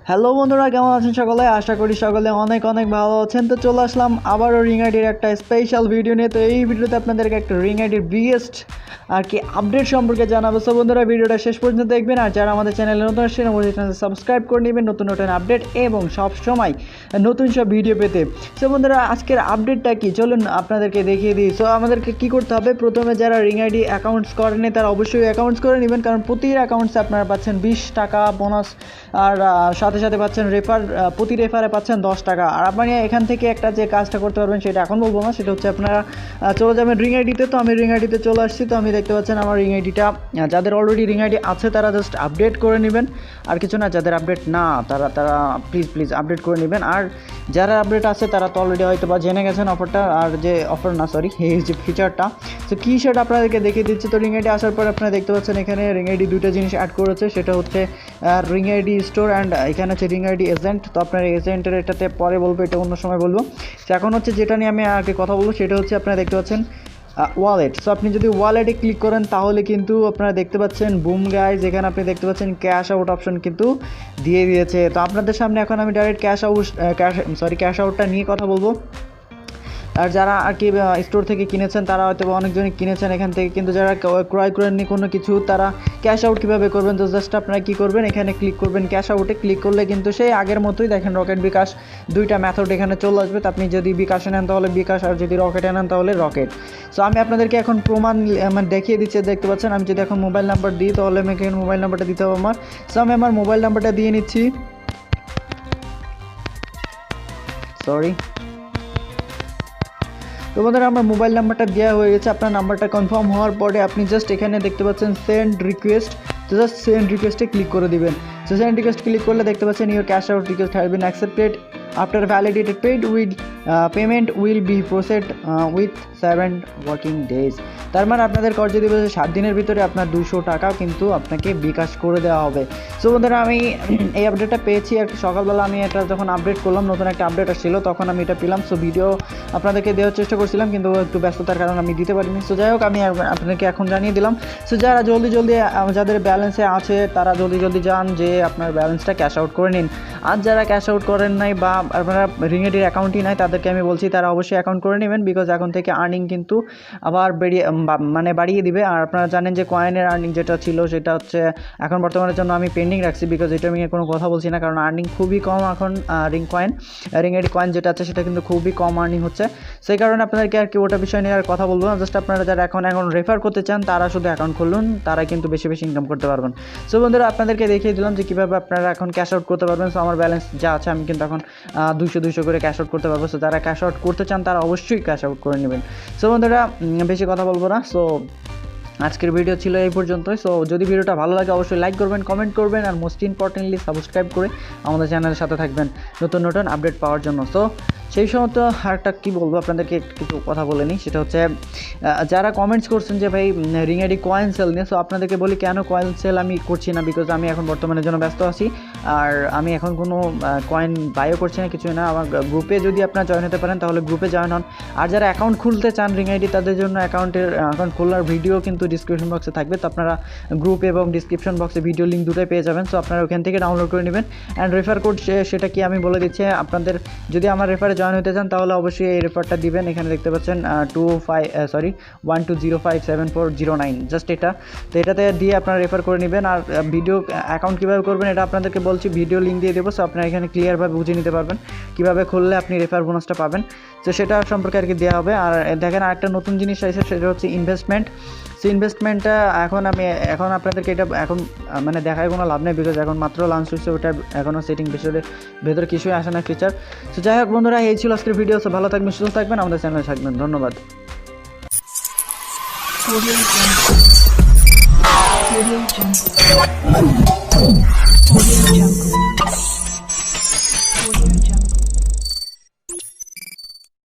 Hello বন্ধুরা, কেমন আছেন সকলে? আশা করি সকলে অনেক অনেক ভালো আছেন। তো চলে আসলাম আবারও রিং আইডির একটা স্পেশাল ভিডিও নিয়ে। তো এই ভিডিওতে আপনাদেরকে একটা রিং আইডির বিগেস্ট আর কি আপডেট সম্পর্কে জানাবো। সো বন্ধুরা, ভিডিওটা শেষ পর্যন্ত দেখবেন। আর যারা আমাদের চ্যানেলে নতুন আসছেন অবশ্যই চ্যানেল সাবস্ক্রাইব করে নেবেন নতুন নতুন আপডেট এবং সব সময় নতুন সব ভিডিও পেতে। সো বন্ধুরা, আজকের আপডেটটা কি চলুন আপনাদেরকে দেখিয়ে দিই। সো আমাদেরকে কী করতে হবে, প্রথমে যারা রিং আইডি অ্যাকাউন্টস করেনি তারা অবশ্যই অ্যাকাউন্টস করে নেবেন, কারণ প্রতি অ্যাকাউন্টসে আপনারা পাচ্ছেন 20 টাকা বোনাস, আর সাথে সাথে পাচ্ছেন প্রতি রেফারে পাচ্ছেন 10 টাকা। আর আপনি এখান থেকে একটা যে কাজটা করতে পারবেন সেটা এখন বলবো না, সেটা হচ্ছে আপনারা চলে যাবেন রিং আইডিতে। তো আমি রিং আইডিতে চলে আসছি। তো আমি দেখতে পাচ্ছেন আমার রিং আইডিটা, যাদের অলরেডি রিং আইডি আছে তারা জাস্ট আপডেট করে নেবেন, আর কিছু না। যাদের আপডেট না তারা প্লিজ আপডেট করে নেবেন। আর যারা আপডেট আছে তারা তো অলরেডি হয়তো বা জেনে গেছেন অফারটা, আর যে অফার না সরি এই যে ফিচারটা, তো কী সেটা আপনাদেরকে দেখিয়ে দিচ্ছি। তো রিং আইডি আসার পর আপনারা দেখতে পাচ্ছেন এখানে রিং আইডি দুটো জিনিস অ্যাড করেছে, সেটা হচ্ছে রিং আইডি স্টোর অ্যান্ড এখানে হচ্ছে রিং আইডি এজেন্ট। তো আপনার এজেন্টের এটাতে পরে বলবো, এটা অন্য সময় বলবো। তো এখন হচ্ছে যেটা নিয়ে আমি আগে কথা বলবো সেটা হচ্ছে আপনারা দেখতে পাচ্ছেন ওয়ালেট। সো আপনি যদি ওয়ালেটে ক্লিক করেন তাহলে কিন্তু আপনারা দেখতে পাচ্ছেন বুম গাইজ, এখানে আপনি দেখতে পাচ্ছেন ক্যাশ আউট অপশন কিন্তু দিয়ে দিয়েছে। তো আপনাদের সামনে এখন আমি ডাইরেক্ট ক্যাশ আউটটা নিয়ে কথা বলবো। আর যারা আর কি স্টোর থেকে কিনেছেন তারা হয়তো অনেকজনই কিনেছেন এখান থেকে, কিন্তু যারা ক্রয় করেননি কোনো কিছু তারা ক্যাশ আউট কীভাবে করবেন, তো জাস্ট আপনারা কী করবেন, এখানে ক্লিক করবেন। ক্যাশ আউটে ক্লিক করলে কিন্তু সেই আগের মতোই দেখেন রকেট বিকাশ দুইটা মেথড এখানে চলে আসবে। তো আপনি যদি বিকাশে নেন তাহলে বিকাশ, আর যদি রকেটে নেন তাহলে রকেট। সো আমি আপনাদেরকে এখন প্রমাণ দেখিয়ে দিচ্ছি। দেখতে পাচ্ছেন আমি যদি এখন মোবাইল নাম্বার দিই তাহলে আমি এখানে মোবাইল নাম্বারটা দিতে হবে আমার। সো আমি আমার মোবাইল নাম্বারটা দিয়ে নিচ্ছি। তো বন্ধুরা, আমার মোবাইল নাম্বারটা দেওয়া হয়ে গেছে। আপনার নাম্বারটা কনফার্ম হওয়ার পরে আপনি জাস্ট এখানে দেখতে পাচ্ছেন সেন্ড রিকোয়েস্ট। তো জাস্ট সেন্ড রিকোয়েস্টে ক্লিক করে দিবেন। সো সেন্ড রিকোয়েস্ট ক্লিক করলে দেখতে পাচ্ছেন your cash out request has been accepted after validated paid with payment will be processed with 7 working days. তার মানে আপনাদের কার্য দিবসে 7 দিনের ভিতরে আপনার 200 টাকা কিন্তু আপনাকে বিকাশ করে দেওয়া হবে। সো বন্ধুরা, আমি এই আপডেটটা পেয়েছি আর কি সকালবেলা। আমি এটা যখন আপডেট করলাম, নতুন একটা আপডেট আসছিল, তখন আমি এটা পেলাম। সো ভিডিও আপনাদেরকে দেওয়ার চেষ্টা করছিলাম, কিন্তু একটু ব্যস্ততার কারণে আমি দিতে পারিনি। সো যাই হোক, আমি আপনাদেরকে এখন জানিয়ে দিলাম। সো যারা জলদি যাদের ব্যালেন্সে আছে তারা জলদি যান যে আপনার ব্যালেন্সটা ক্যাশ আউট করে নিন। আর যারা ক্যাশ আউট করেন নাই বা আপনারা রিং আইডির অ্যাকাউন্টই নাই তাদেরকে আমি বলছি তারা অবশ্যই অ্যাকাউন্ট করে নেবেন, বিকজ এখন থেকে আর্নিং কিন্তু আবার বাড়িয়ে দিবে। আর আপনারা জানেন যে কয়েনের আর্নিং যেটা ছিল সেটা হচ্ছে এখন বর্তমানের জন্য আমি পেন্ডিং রাখছি, বিকজ এটা আমি কোনো কথা বলছি না, কারণ আর্নিং খুবই কম এখন। রিং আইডি কয়েন যেটা আছে সেটা কিন্তু খুবই কম আর্নিং হচ্ছে। সেই কারণে আপনাদেরকে আর কি ওটা বিষয় নিয়ে আর কথা বলবো না। জাস্ট আপনারা যারা এখন রেফার করতে চান তারা শুধু অ্যাকাউন্ট খুলুন, তারা কিন্তু বেশি ইনকাম করতে পারবেন। সো বন্ধুরা, আপনাদেরকে দেখিয়ে দিলাম যে কীভাবে আপনারা এখন ক্যাশ আউট করতে পারবেন। সো আমার ব্যালেন্স যা আছে আমি কিন্তু এখন 200 করে ক্যাশ আউট করতে পারবো। সো যারা ক্যাশ আউট করতে চান তারা অবশ্যই ক্যাশ আউট করে নেবেন। সো বন্ধুরা, বেশি কথা বলবো না। সো আজকের ভিডিও ছিল এই পর্যন্তই। সো যদি ভিডিওটা ভালো লাগে অবশ্যই লাইক করবেন, কমেন্ট করবেন, আর মোস্ট ইম্পর্টেন্টলি সাবস্ক্রাইব করে আমাদের চ্যানেলের সাথে থাকবেন নতুন আপডেট পাওয়ার জন্য। সো সেই সময় তো আরেকটা কী বলবো আপনাদেরকে, কিছু কথা বলে নিই। সেটা হচ্ছে যারা কমেন্টস করছেন যে ভাই রিং আইডি কয়েন সেল নিয়ে, সো আপনাদেরকে বলি কেন কয়েন সেল আমি করছি না, বিকজ আমি এখন বর্তমানের জন্য ব্যস্ত আছি। আর আমি এখন কোনো কয়েন বাইও করছি না, কিছুই না। আমার গ্রুপে যদি আপনারা জয়েন হতে পারেন তাহলে গ্রুপে জয়েন হন। আর যারা অ্যাকাউন্ট খুলতে চান রিং আইডি, তাদের জন্য অ্যাকাউন্ট খোলার ভিডিও কিন্তু ডিসক্রিপশন বক্সে থাকবে। তো আপনারা গ্রুপ এবং ডিসক্রিপশন বক্সে ভিডিও লিঙ্ক দুটোই পেয়ে যাবেন। সো আপনারা ওখান থেকে ডাউনলোড করে নেবেন। অ্যান্ড রেফার কোড সেটা কি আমি বলে দিচ্ছি আপনাদের। যদি আমার রেফারে জয়েন হতে চান তাহলে অবশ্যই এই রেফারটা দিবেন। এখানে দেখতে পাচ্ছেন 12074009, জাস্ট এটা। তো এটাতে দিয়ে আপনারা রেফার করে নেবেন। আর ভিডিও অ্যাকাউন্ট কীভাবে করবেন এটা আপনাদেরকে বলছি, ভিডিও লিঙ্ক দিয়ে দেবো। সো আপনারা এখানে ক্লিয়ারভাবে বুঝে নিতে পারবেন কীভাবে খুললে আপনি রেফার বোনাসটা পাবেন। তো সেটা সম্পর্কে আর কি দেওয়া হবে। আর দেখেন আরেকটা নতুন জিনিস আছে, সেটা হচ্ছে ইনভেস্টমেন্ট। সো ইনভেস্টমেন্টটা এখন আপনাদেরকে এটা এখন দেখায় কোনো লাভ নেই, বিকজ এখন মাত্র লঞ্চ হচ্ছে, ওটা এখনও সেটিং ভেতরে কিছুই আসে না ফিচার। সো যাই হোক বন্ধুরা, এই ছিল আজকের ভিডিও। সো ভালো থাকবেন, সুস্থ থাকবেন, আমাদের চ্যানেলে থাকবেন। ধন্যবাদ।